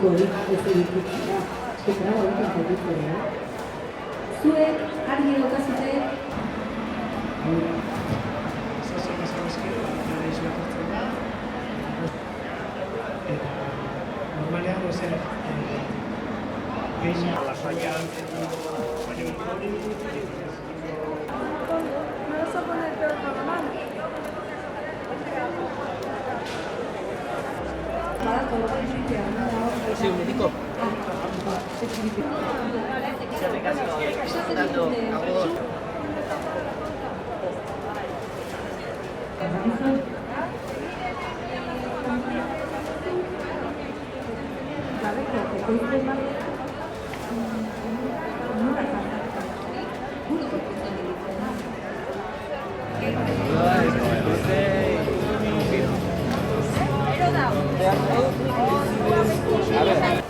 publikorik ez edikutzea. Eta hori kontatik zuek argi daukazute normalean gozen gehiago lasaian ¿Me vas a poner peor con la mano? Sí, un médico. A ver.